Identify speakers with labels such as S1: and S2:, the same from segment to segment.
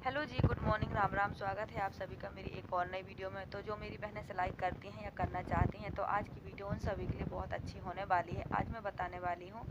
S1: Hello जी, good morning, Ram Ram. स्वागत है आप सभी का मेरी एक और नई वीडियो में। तो जो मेरी बहनें सिलाई करती हैं या करना चाहती हैं, तो आज की वीडियो उन सभी के लिए बहुत अच्छी होने वाली है। आज मैं बताने वाली हूँ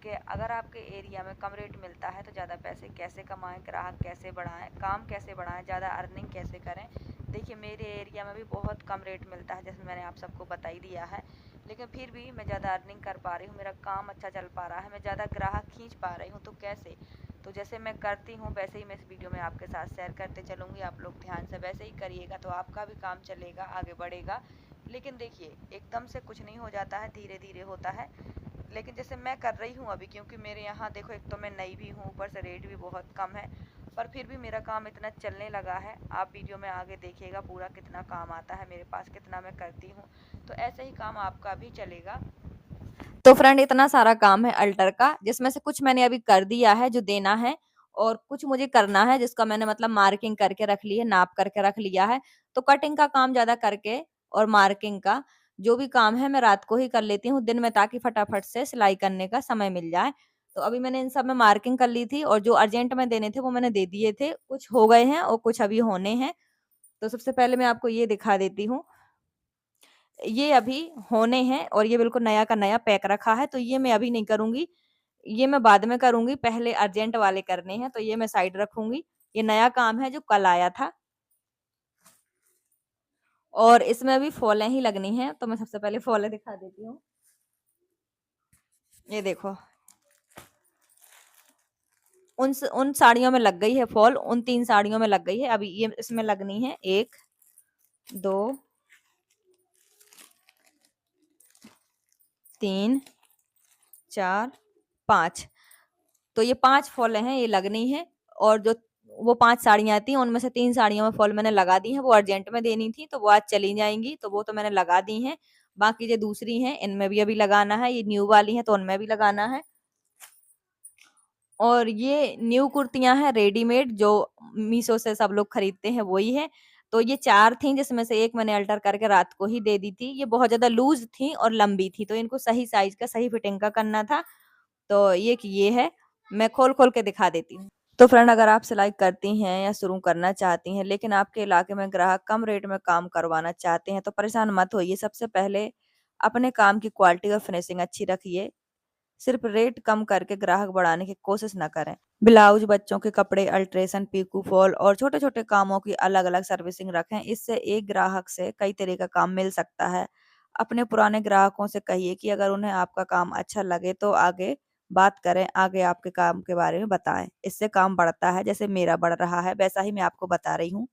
S1: कि अगर आपके एरिया में कम रेट मिलता है तो ज़्यादा पैसे कैसे कमाएं, ग्राहक कैसे बढ़ाएं, काम कैसे बढ़ाएं, ज़्यादा अर्निंग कैसे करें। देखिए, मेरे एरिया में भी बहुत कम रेट मिलता है, जैसे मैंने आप सबको बता ही दिया है, लेकिन फिर भी मैं ज़्यादा अर्निंग कर पा रही हूँ, मेरा काम अच्छा चल पा रहा है, मैं ज़्यादा ग्राहक खींच पा रही हूँ। तो कैसे? तो जैसे मैं करती हूँ वैसे ही मैं इस वीडियो में आपके साथ शेयर करते चलूँगी। आप लोग ध्यान से वैसे ही करिएगा तो आपका भी काम चलेगा, आगे बढ़ेगा। लेकिन देखिए, एकदम से कुछ नहीं हो जाता है, धीरे धीरे होता है। लेकिन जैसे मैं कर रही हूँ अभी, क्योंकि मेरे यहाँ देखो, एक तो मैं नई भी हूँ, ऊपर से रेट भी बहुत कम है, पर फिर भी मेरा काम इतना चलने लगा है। आप वीडियो में आगे देखिएगा पूरा कितना काम आता है मेरे पास, कितना मैं करती हूँ। तो ऐसे ही काम आपका भी चलेगा। तो फ्रेंड, इतना सारा काम है अल्टर का, जिसमें से कुछ मैंने अभी कर दिया है जो देना है, और कुछ मुझे करना है जिसका मैंने मतलब मार्किंग करके रख ली है, नाप करके रख लिया है। तो कटिंग का काम ज्यादा करके और मार्किंग का जो भी काम है मैं रात को ही कर लेती हूँ दिन में, ताकि फटाफट से सिलाई करने का समय मिल जाए। तो अभी मैंने इन सब में मार्किंग कर ली थी, और जो अर्जेंट में देने थे वो मैंने दे दिए थे। कुछ हो गए हैं और कुछ अभी होने हैं। तो सबसे पहले मैं आपको ये दिखा देती हूँ, ये अभी होने हैं, और ये बिल्कुल नया का नया पैक रखा है। तो ये मैं अभी नहीं करूंगी, ये मैं बाद में करूंगी। पहले अर्जेंट वाले करने हैं, तो ये मैं साइड रखूंगी। ये नया काम है जो कल आया था, और इसमें अभी फॉलें ही लगनी है। तो मैं सबसे पहले फॉलें दिखा देती हूँ। ये देखो, उन साड़ियों में लग गई है फॉल, उन 3 साड़ियों में लग गई है। अभी ये इसमें लगनी है 1, 2, 3, 4, 5। तो ये 5 फॉलें हैं, ये लगनी है। और जो वो 5 साड़ियाँ आती हैं, उनमें से 3 साड़ियों में फॉल मैंने लगा दी है। वो अर्जेंट में देनी थी, तो वो आज चली जाएंगी, तो वो तो मैंने लगा दी हैं। बाकी जो दूसरी हैं, इनमें भी अभी लगाना है। ये न्यू वाली हैं, तो उनमें भी लगाना है। और ये न्यू कुर्तियां हैं रेडीमेड, जो मीशो से सब लोग खरीदते हैं, वही है। तो ये 4 थी, जिसमें से एक मैंने अल्टर करके रात को ही दे दी थी। ये बहुत ज्यादा लूज थी और लंबी थी, तो इनको सही साइज का, सही फिटिंग का करना था। तो ये है, मैं खोल खोल के दिखा देती हूँ। तो फ्रेंड, अगर आप सिलाई करती हैं या शुरू करना चाहती हैं, लेकिन आपके इलाके में ग्राहक कम रेट में काम करवाना चाहते हैं, तो परेशान मत होइए। सबसे पहले अपने काम की क्वालिटी और फिनिशिंग अच्छी रखिए। सिर्फ रेट कम करके ग्राहक बढ़ाने की कोशिश ना करें। ब्लाउज, बच्चों के कपड़े, अल्ट्रेशन, पीकू फॉल और छोटे छोटे कामों की अलग अलग सर्विसिंग रखें। इससे एक ग्राहक से कई तरह का काम मिल सकता है। अपने पुराने ग्राहकों से कहिए कि अगर उन्हें आपका काम अच्छा लगे तो आगे बात करें, आगे आपके काम के बारे में बताएं। इससे काम बढ़ता है, जैसे मेरा बढ़ रहा है वैसा ही मैं आपको बता रही हूँ।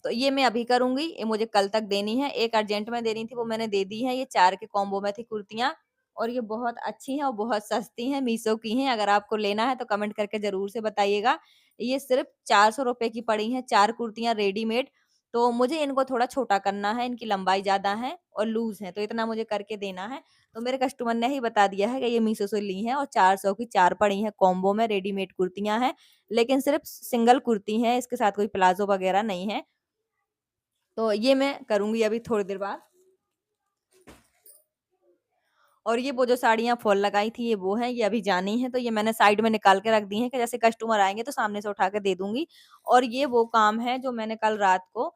S1: तो ये मैं अभी करूंगी, ये मुझे कल तक देनी है। एक अर्जेंट में देनी थी, वो मैंने दे दी है। ये 4 के कॉम्बो में थी कुर्तियां, और ये बहुत अच्छी हैं और बहुत सस्ती हैं, मीशो की हैं। अगर आपको लेना है तो कमेंट करके जरूर से बताइएगा। ये सिर्फ 400 रुपए की पड़ी हैं, 4 कुर्तियां रेडीमेड। तो मुझे इनको थोड़ा छोटा करना है, इनकी लंबाई ज्यादा है और लूज है, तो इतना मुझे करके देना है। तो मेरे कस्टमर ने ही बता दिया है कि ये मीशो से ली हैं, और 400 की 4 पड़ी हैं, कॉम्बो में रेडीमेड कुर्तियां हैं। लेकिन सिर्फ सिंगल कुर्ती है, इसके साथ कोई प्लाजो वगैरह नहीं है। तो ये मैं करूंगी अभी थोड़ी देर बाद। और ये वो जो साड़ियाँ फॉल लगाई थी, ये वो है, ये अभी जानी है। तो ये मैंने साइड में निकाल के रख दी है कि जैसे कस्टमर आएंगे तो सामने से उठा के दे दूंगी। और ये वो काम है जो मैंने कल रात को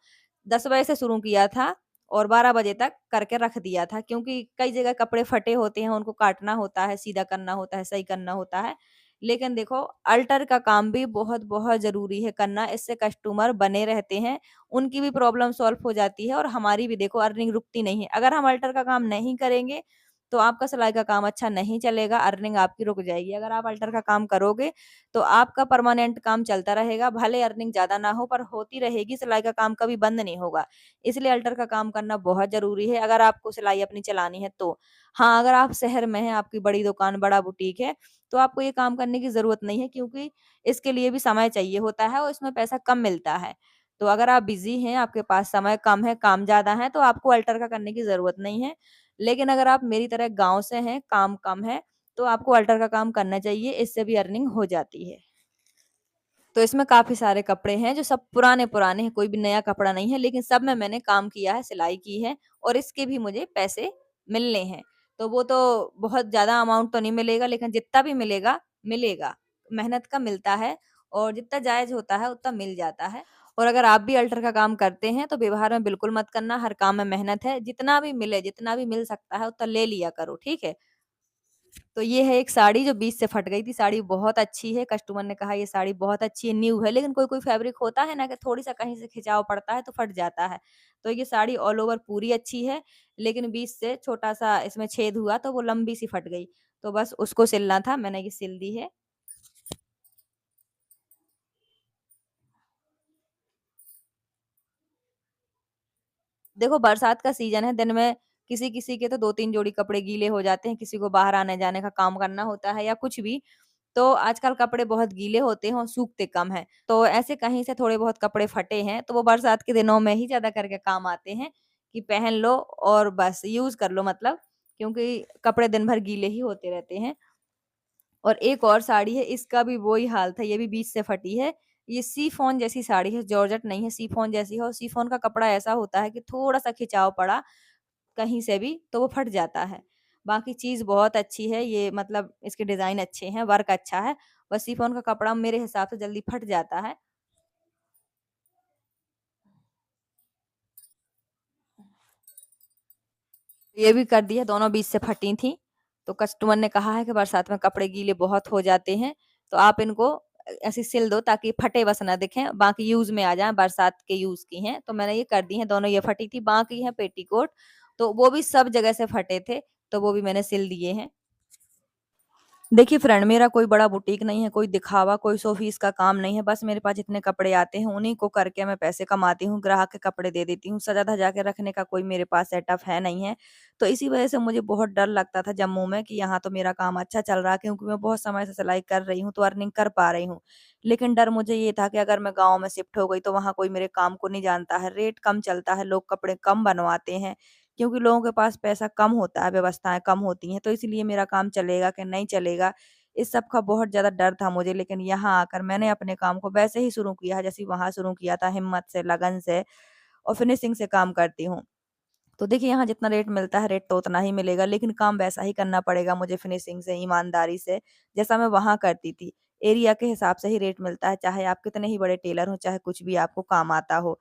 S1: 10 बजे से शुरू किया था, और 12 बजे तक करके रख दिया था, क्योंकि कई जगह कपड़े फटे होते हैं, उनको काटना होता है, सीधा करना होता है, सही करना होता है। लेकिन देखो, अल्टर का काम भी बहुत बहुत जरूरी है करना। इससे कस्टमर बने रहते हैं, उनकी भी प्रॉब्लम सॉल्व हो जाती है, और हमारी भी देखो अर्निंग रुकती नहीं है। अगर हम अल्टर का काम नहीं करेंगे तो आपका सिलाई का काम अच्छा नहीं चलेगा, अर्निंग आपकी रुक जाएगी। अगर आप अल्टर का काम करोगे तो आपका परमानेंट काम चलता रहेगा, भले अर्निंग ज्यादा ना हो पर होती रहेगी, सिलाई का काम कभी बंद नहीं होगा। इसलिए अल्टर का काम करना बहुत जरूरी है, अगर आपको सिलाई अपनी चलानी है तो। हाँ, अगर आप शहर में हैं, आपकी बड़ी दुकान, बड़ा बुटीक है, तो आपको ये काम करने की जरूरत नहीं है, क्योंकि इसके लिए भी समय चाहिए होता है और इसमें पैसा कम मिलता है। तो अगर आप बिजी हैं, आपके पास समय कम है, काम ज्यादा है, तो आपको अल्टर का करने की जरूरत नहीं है। लेकिन अगर आप मेरी तरह गाँव से हैं, काम कम है, तो आपको अल्टर का काम करना चाहिए, इससे भी अर्निंग हो जाती है। तो इसमें काफ़ी सारे कपड़े हैं जो सब पुराने-पुराने हैं, कोई भी नया कपड़ा नहीं है, लेकिन सब में मैंने काम किया है, सिलाई की है, और इसके भी मुझे पैसे मिलने हैं। तो वो तो बहुत ज़्यादा अमाउंट तो नहीं मिलेगा, लेकिन जितना भी मिलेगा, मिलेगा। मेहनत का मिलता है, और जितना जायज़ होता है उतना मिल जाता है। और अगर आप भी अल्टर का काम करते हैं तो व्यवहार में बिल्कुल मत करना, हर काम में मेहनत है, जितना भी मिले, जितना भी मिल सकता है उतना ले लिया करो, ठीक है? तो ये है एक साड़ी जो बीच से फट गई थी, साड़ी बहुत अच्छी है, कस्टमर ने कहा ये साड़ी बहुत अच्छी है, न्यू है, लेकिन कोई-कोई फैब्रिक होता है ना कि थोड़ी-सा कहीं से खिंचाव पड़ता है तो फट जाता है। तो ये साड़ी ऑल ओवर पूरी अच्छी है, लेकिन बीच से छोटा-सा इसमें छेद हुआ तो वो लंबी सी फट गई। तो बस उसको सिलना था, मैंने ये सिल दी है। देखो बरसात का सीज़न है, दिन में किसी-किसी के तो 2-3 जोड़ी कपड़े गीले हो जाते हैं, किसी को बाहर आने-जाने का काम करना होता है या कुछ भी, तो आजकल कपड़े बहुत गीले होते हैं और सूखते कम हैं। तो ऐसे कहीं से थोड़े बहुत कपड़े फटे हैं, तो वो बरसात के दिनों में ही ज़्यादा करके काम आते हैं कि पहन लो और बस यूज़ कर लो मतलब, क्योंकि कपड़े दिन भर गीले ही होते रहते हैं। और एक और साड़ी है, इसका भी वही हाल था, ये भी बीच से फटी है। ये शिफॉन जैसी साड़ी है, जॉर्जेट नहीं है, शिफॉन जैसी है और शिफॉन का कपड़ा ऐसा होता है कि थोड़ा-सा खिंचाव पड़ा कहीं से भी तो वो फट जाता है। बाकी चीज़ बहुत अच्छी है, ये मतलब इसके डिज़ाइन अच्छे हैं, वर्क अच्छा है, बस शिफॉन का कपड़ा मेरे हिसाब से जल्दी फट जाता है। ये भी कर दी है, दोनों बीच से फटी थी। तो कस्टमर ने कहा है कि बरसात में कपड़े गीले बहुत हो जाते हैं, तो आप इनको ऐसे सिल दो ताकि फटे बस ना दिखें, बाकी यूज़ में आ जाएँ, बरसात के यूज़ की हैं। तो मैंने ये कर दी हैं, दोनों ये फटी थी, बाकी है पेटीकोट, तो वो भी सब जगह से फटे थे, तो वो भी मैंने सिल दिए हैं। देखिए फ्रेंड, मेरा कोई बड़ा बुटीक नहीं है, कोई दिखावा, कोई शो पीस का काम नहीं है। बस मेरे पास जितने कपड़े आते हैं, उन्हीं को करके मैं पैसे कमाती हूँ, ग्राहक के कपड़े दे देती हूँ। सजा-धजा के रखने का कोई मेरे पास सेटअप है नहीं है। तो इसी वजह से मुझे बहुत डर लगता था जम्मू में कि यहाँ तो मेरा काम अच्छा चल रहा है क्योंकि मैं बहुत समय से सिलाई कर रही हूँ, तो अर्निंग कर पा रही हूँ। लेकिन डर मुझे ये था कि अगर मैं गाँव में शिफ्ट हो गई, तो वहाँ कोई मेरे काम को नहीं जानता है, रेट कम चलता है, लोग कपड़े कम बनवाते हैं, क्योंकि लोगों के पास पैसा कम होता है, व्यवस्थाएँ कम होती हैं। तो इसलिए मेरा काम चलेगा कि नहीं चलेगा, इस सब का बहुत ज़्यादा डर था मुझे, लेकिन यहाँ आकर मैंने अपने काम को वैसे ही शुरू किया है जैसे वहाँ शुरू किया था, हिम्मत से, लगन से और फिनिशिंग से काम करती हूँ। तो देखिए यहाँ जितना रेट मिलता है, रेट तो उतना ही मिलेगा, लेकिन काम वैसा ही करना पड़ेगा मुझे फिनिशिंग से, ईमानदारी से, जैसा मैं वहाँ करती थी। एरिया के हिसाब से ही रेट मिलता है, चाहे आप कितने ही बड़े टेलर हों, चाहे कुछ भी आपको काम आता हो।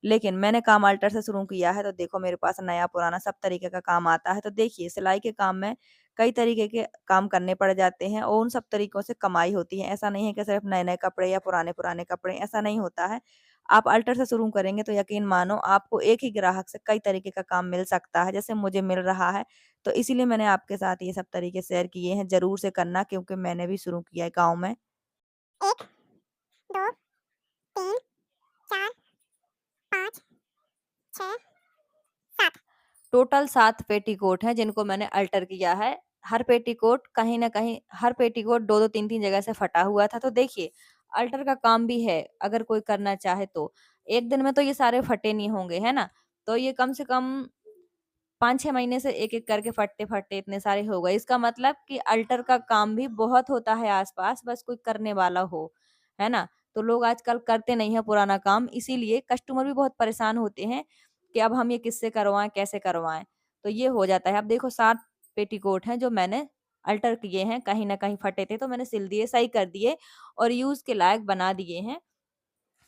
S1: लेकिन मैंने काम अल्टर से शुरू किया है, तो देखो मेरे पास नया-पुराना सब तरीके का काम आता है। तो देखिए सिलाई के काम में कई तरीके के काम करने पड़ जाते हैं और उन सब तरीकों से कमाई होती है। ऐसा नहीं है कि सिर्फ नए-नए कपड़े या पुराने-पुराने कपड़े, ऐसा नहीं होता है। आप अल्टर से शुरू करेंगे तो यकीन मानो आपको एक ही ग्राहक से कई तरीके का काम मिल सकता है, जैसे मुझे मिल रहा है। तो इसीलिए मैंने आपके साथ ये सब तरीके शेयर किए हैं, ज़रूर से करना क्योंकि मैंने भी शुरू किया है गाँव में। 1, 2, 3, 4, 5, 6, 7 टोटल 7 पेटीकोट हैं जिनको मैंने अल्टर किया है। हर पेटीकोट कहीं न कहीं हर पेटीकोट 2-2 3-3 जगह से फटा हुआ था। तो देखिए अल्टर का काम भी है, अगर कोई करना चाहे तो। एक दिन में तो ये सारे फटे नहीं होंगे, है ना? तो ये कम से कम 5-6 महीने से एक-एक करके फटते-फटते इतने सारे हो गए। इसका मतलब कि अल्टर का काम भी बहुत होता है आस-पास, बस कोई करने वाला हो, है ना? तो लोग आजकल करते नहीं हैं पुराना काम, इसीलिए कस्टमर भी बहुत परेशान होते हैं कि अब हम ये किससे करवाएँ, कैसे करवाएँ? तो ये हो जाता है। अब देखो 7 पेटीकोट हैं जो मैंने अल्टर किए हैं, कहीं न कहीं फटे थे तो मैंने सिल दिए, सही कर दिए और यूज़ के लायक बना दिए हैं।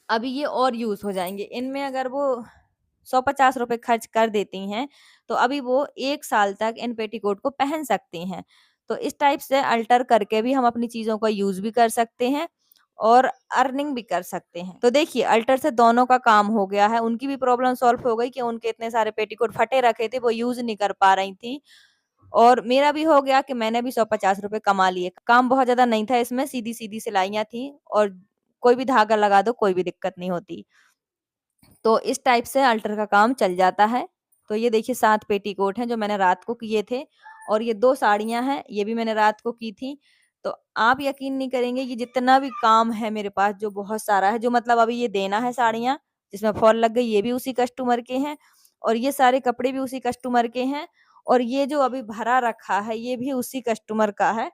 S1: अभी ये और यूज़ हो जाएँगे। इनमें अगर वो 150 रुपए खर्च कर देती हैं, तो अभी वो 1 साल तक इन पेटीकोट को पहन सकती हैं। तो इस टाइप से अल्टर करके भी हम अपनी चीज़ों का यूज़ भी कर सकते हैं और अर्निंग भी कर सकते हैं। तो देखिए अल्टर से दोनों का काम हो गया है, उनकी भी प्रॉब्लम सॉल्व हो गई कि उनके इतने सारे पेटीकोट फटे रखे थे, वो यूज़ नहीं कर पा रही थीं और मेरा भी हो गया कि मैंने भी 150 रुपए कमा लिए। काम बहुत ज़्यादा नहीं था इसमें, सीधी-सीधी सिलाइयाँ थी और कोई भी धागा लगा दो, कोई भी दिक्कत नहीं होती। तो इस टाइप से अल्टर का काम चल जाता है। तो ये देखिए 7 पेटीकोट हैं जो मैंने रात को किए थे और ये 2 साड़ियाँ हैं, ये भी मैंने रात को की थी। तो आप यकीन नहीं करेंगे कि जितना भी काम है मेरे पास जो बहुत सारा है, जो मतलब अभी ये देना है साड़ियाँ, जिसमें फॉल लग गई, ये भी उसी कस्टमर के हैं और ये सारे कपड़े भी उसी कस्टमर के हैं और ये जो अभी भरा रखा है, ये भी उसी कस्टमर का है।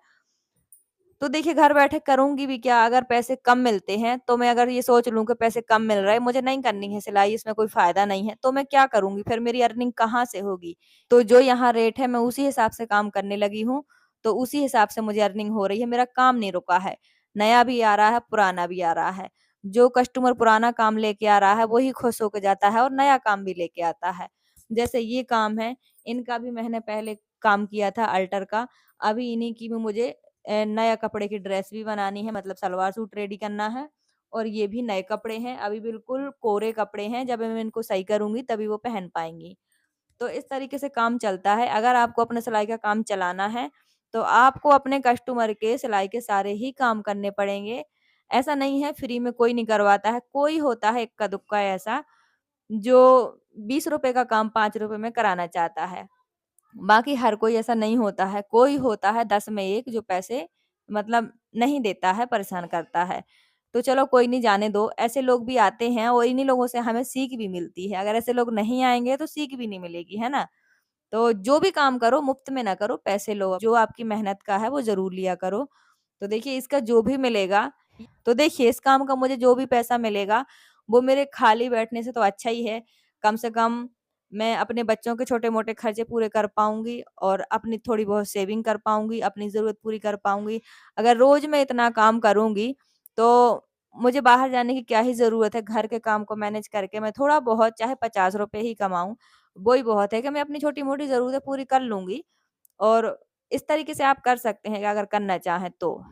S1: तो देखिए घर बैठे करूँगी भी क्या? अगर पैसे कम मिलते हैं, तो मैं अगर ये सोच लूँ कि पैसे कम मिल रहे हैं, मुझे नहीं करनी है सिलाई, इसमें कोई फ़ायदा नहीं है, तो मैं क्या करूँगी? फिर मेरी अर्निंग कहाँ से होगी? तो जो यहाँ रेट है, मैं उसी हिसाब से काम करने लगी हूँ, तो उसी हिसाब से मुझे अर्निंग हो रही है, मेरा काम नहीं रुका है। नया भी आ रहा है, पुराना भी आ रहा है। जो कस्टमर पुराना काम लेके आ रहा है वही खुश होके जाता है और नया काम भी लेके आता है। जैसे ये काम है, इनका भी मैंने पहले काम किया था अल्टर का। अभी इन्हीं की भी मुझे नया कपड़े की ड्रेस भी बनानी है, मतलब सलवार सूट रेडी करना है। और ये भी नए कपड़े हैं, अभी बिल्कुल कोरे कपड़े हैं, जब मैं इनको सही करूँगी तभी वो पहन पाएँगी। तो इस तरीके से काम चलता है। अगर आपको अपने सिलाई का काम चलाना है, तो आपको अपने कस्टमर के सिलाई के सारे ही काम करने पड़ेंगे। ऐसा नहीं है फ्री में कोई नहीं करवाता है, कोई होता है इक्का-दुक्का ऐसा, जो ₹20 का काम ₹5 में कराना चाहता है। बाकी हर कोई ऐसा नहीं होता है, कोई होता है 10 में 1 जो पैसे मतलब नहीं देता है, परेशान करता है। तो चलो कोई नहीं, जाने दो, ऐसे लोग भी आते हैं और इन्हीं लोगों से हमें सीख भी मिलती है। अगर ऐसे लोग नहीं आएँगे तो सीख भी नहीं मिलेगी, है ना? तो जो भी काम करो मुफ्त में ना करो, पैसे लो। जो आपकी मेहनत का है वो ज़रूर लिया करो। तो देखिए इसका जो भी मिलेगा, तो देखिए इस काम का मुझे जो भी पैसा मिलेगा, वो मेरे खाली बैठने से तो अच्छा ही है। कम से कम मैं अपने बच्चों के छोटे-मोटे खर्चे पूरे कर पाऊँगी और अपनी थोड़ी बहुत सेविंग कर पाऊँगी, अपनी ज़रूरत पूरी कर पाऊँगी। अगर रोज़ मैं इतना काम करूँगी, तो मुझे बाहर जाने की क्या ही ज़रूरत है। घर के काम को मैनेज करके मैं थोड़ा बहुत चाहे ₹50 ही कमाऊँ, वो ही बहुत है कि मैं अपनी छोटी-मोटी ज़रूरतें पूरी कर लूँगी। और इस तरीके से आप कर सकते हैं अगर करना चाहें तो।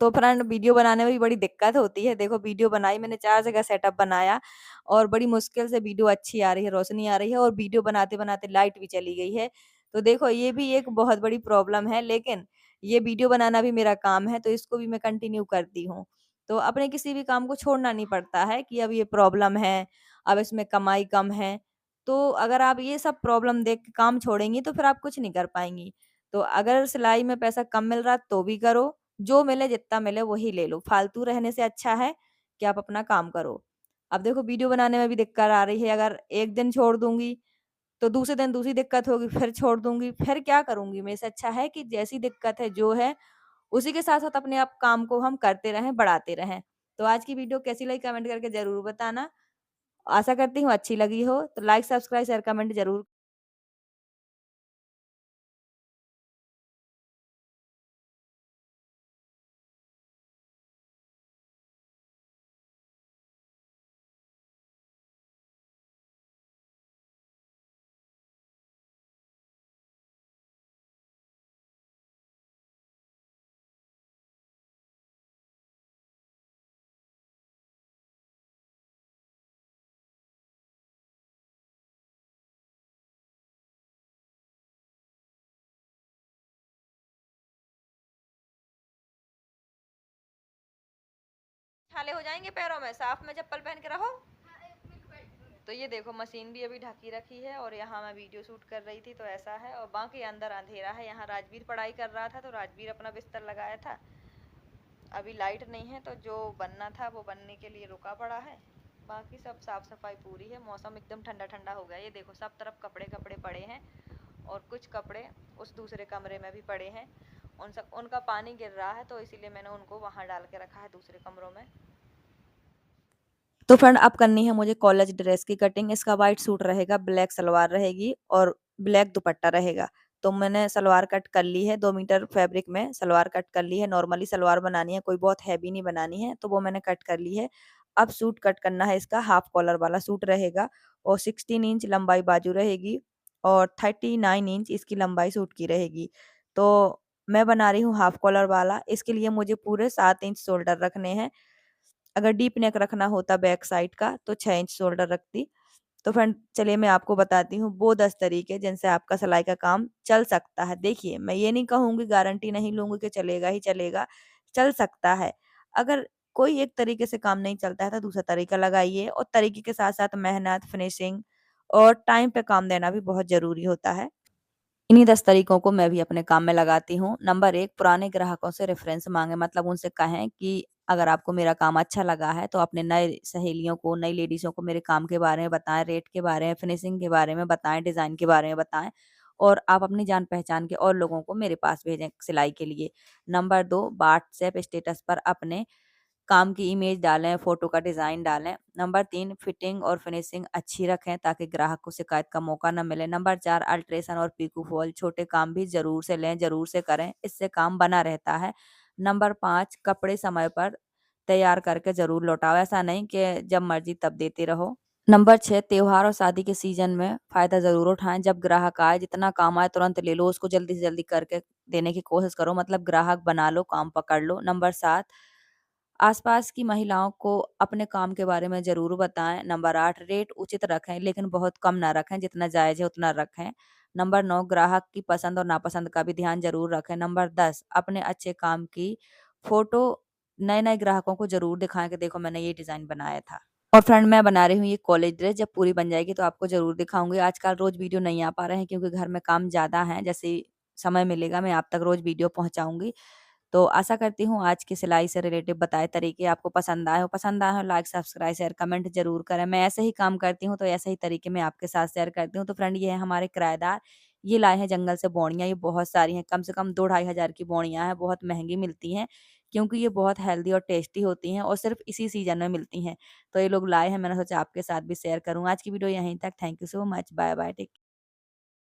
S1: तो फ्रेंड, वीडियो बनाने में भी बड़ी दिक्कत होती है। देखो वीडियो बनाई मैंने, 4 जगह सेटअप बनाया और बड़ी मुश्किल से वीडियो अच्छी आ रही है, रोशनी आ रही है और वीडियो बनाते-बनाते लाइट भी चली गई है। तो देखो ये भी एक बहुत बड़ी प्रॉब्लम है, लेकिन ये वीडियो बनाना भी मेरा काम है तो इसको भी मैं कंटिन्यू करती हूँ। तो अपने किसी भी काम को छोड़ना नहीं पड़ता है कि अब ये प्रॉब्लम है, अब इसमें कमाई कम है। तो अगर आप ये सब प्रॉब्लम देख के काम छोड़ेंगी तो फिर आप कुछ नहीं कर पाएँगी। तो अगर सिलाई में पैसा कम मिल रहा है तो भी करो, जो मिले जितना मिले वही ले लो। फालतू रहने से अच्छा है कि आप अपना काम करो। अब देखो वीडियो बनाने में भी दिक्कत आ रही है, अगर एक दिन छोड़ दूँगी तो दूसरे दिन दूसरी दिक्कत होगी, फिर छोड़ दूँगी, फिर क्या करूँगी मैं? इससे अच्छा है कि जैसी दिक्कत है, जो है, उसी के साथ-साथ अपने आप काम को हम करते रहें, बढ़ाते रहें। तो आज की वीडियो कैसी लगी कमेंट करके ज़रूर बताना। आशा करती हूँ अच्छी लगी हो, तो लाइक, सब्सक्राइब, शेयर, कमेंट ज़रूर छाले हो जाएँगे पैरों में, साफ में चप्पल पहन के रहो। तो ये देखो मशीन भी अभी ढकी रखी है और यहाँ मैं वीडियो शूट कर रही थी तो ऐसा है, और बाकी अंदर अंधेरा है। यहाँ राजवीर पढ़ाई कर रहा था तो राजवीर अपना बिस्तर लगाया था। अभी लाइट नहीं है तो जो बनना था वो बनने के लिए रुका पड़ा है। बाकी सब साफ सफाई पूरी है, मौसम एकदम ठंडा ठंडा हो गया। ये देखो सब तरफ कपड़े कपड़े पड़े हैं और कुछ कपड़े उस दूसरे कमरे में भी पड़े हैं। उनका पानी गिर रहा है तो इसीलिए मैंने उनको वहाँ डाल के रखा है दूसरे कमरों में। तो फ्रेंड अब करनी है मुझे कॉलेज ड्रेस की कटिंग। इसका व्हाइट सूट रहेगा, ब्लैक सलवार रहेगी और ब्लैक दुपट्टा रहेगा। तो मैंने सलवार कट कर ली है, 2 मीटर फैब्रिक में सलवार कट कर ली है। नॉर्मली सलवार बनानी है, कोई बहुत हैवी नहीं बनानी है, तो वो मैंने कट कर ली है। अब सूट कट करना है, इसका हाफ कॉलर वाला सूट रहेगा और 16 इंच लंबाई बाजू रहेगी और 39 इंच इसकी लंबाई सूट की रहेगी। तो मैं बना रही हूँ हाफ कॉलर वाला, इसके लिए मुझे पूरे 7 इंच शोल्डर रखने हैं। अगर डीप नेक रखना होता बैक साइड का तो 6 इंच शोल्डर रखती। तो फ्रेंड चलिए मैं आपको बताती हूँ वो 10 तरीके जिनसे आपका सिलाई का काम चल सकता है। देखिए मैं ये नहीं कहूँगी, गारंटी नहीं लूँगी कि चलेगा ही चलेगा, चल सकता है। अगर कोई एक तरीके से काम नहीं चलता है तो दूसरा तरीका लगाइए, और तरीके के साथ-साथ मेहनत, फिनिशिंग और टाइम पे काम देना भी बहुत ज़रूरी होता है। इन्हीं 10 तरीकों को मैं भी अपने काम में लगाती हूँ। नंबर 1, पुराने ग्राहकों से रेफ़रेंस माँगे, मतलब उनसे कहें कि अगर आपको मेरा काम अच्छा लगा है तो अपने नए सहेलियों को, नई लेडीज़ों को मेरे काम के बारे में बताएँ, रेट के बारे में, फिनिशिंग के बारे में बताएँ, डिज़ाइन के बारे में बताएँ और आप अपनी जान-पहचान के और लोगों को मेरे पास भेजें सिलाई के लिए। नंबर 2, व्हाट्सएप स्टेटस पर अपने काम की इमेज डालें, फ़ोटो का डिज़ाइन डालें। नंबर 3, फिटिंग और फिनिशिंग अच्छी रखें ताकि ग्राहक को शिकायत का मौका ना मिले। नंबर 4, अल्ट्रेशन और पीको फॉल छोटे काम भी ज़रूर से लें, ज़रूर से करें, इससे काम बना रहता है। नंबर 5, कपड़े समय पर तैयार करके ज़रूर लौटाओ, ऐसा नहीं कि जब मर्ज़ी तब देते रहो। नंबर 6, त्योहार और शादी के सीज़न में फ़ायदा ज़रूर उठाएँ। जब ग्राहक आए, जितना काम आए तुरंत ले लो, उसको जल्दी से जल्दी करके देने की कोशिश करो, मतलब ग्राहक बना लो, काम पकड़ लो। नंबर 7, आसपास की महिलाओं को अपने काम के बारे में ज़रूर बताएँ। नंबर 8, रेट उचित रखें, लेकिन बहुत कम ना रखें, जितना जायज़ है उतना रखें। नंबर 9, ग्राहक की पसंद और नापसंद का भी ध्यान ज़रूर रखें। नंबर 10, अपने अच्छे काम की फ़ोटो नए-नए ग्राहकों को ज़रूर दिखाएँ कि देखो मैंने ये डिज़ाइन बनाया था। और फ्रेंड मैं बना रही हूँ ये कॉलेज ड्रेस, जब पूरी बन जाएगी तो आपको ज़रूर दिखाऊँगी। आजकल रोज़ वीडियो नहीं आ पा रहे हैं क्योंकि घर में काम ज़्यादा है, जैसे ही समय मिलेगा मैं आप तक रोज़ वीडियो पहुँचाऊँगी। तो आशा करती हूँ आज की सिलाई से रिलेटेड बताए तरीके आपको पसंद आए हो लाइक, सब्सक्राइब, शेयर, कमेंट ज़रूर करें। मैं ऐसे ही काम करती हूँ तो ऐसे ही तरीके मैं आपके साथ शेयर करती हूँ। तो फ्रेंड ये है हमारे किराएदार, ये लाए हैं जंगल से बोड़ियाँ, ये बहुत सारी हैं, कम से कम 2 ढाई हज़ार की बोड़ियाँ हैं, बहुत महँगी मिलती हैं क्योंकि ये बहुत हेल्दी और टेस्टी होती हैं और सिर्फ़ इसी सीज़न में मिलती हैं। तो ये लोग लाए हैं, मैंने सोचा आपके साथ भी शेयर करूँ। आज की वीडियो यहीं तक। Thank you so much. Bye bye. Take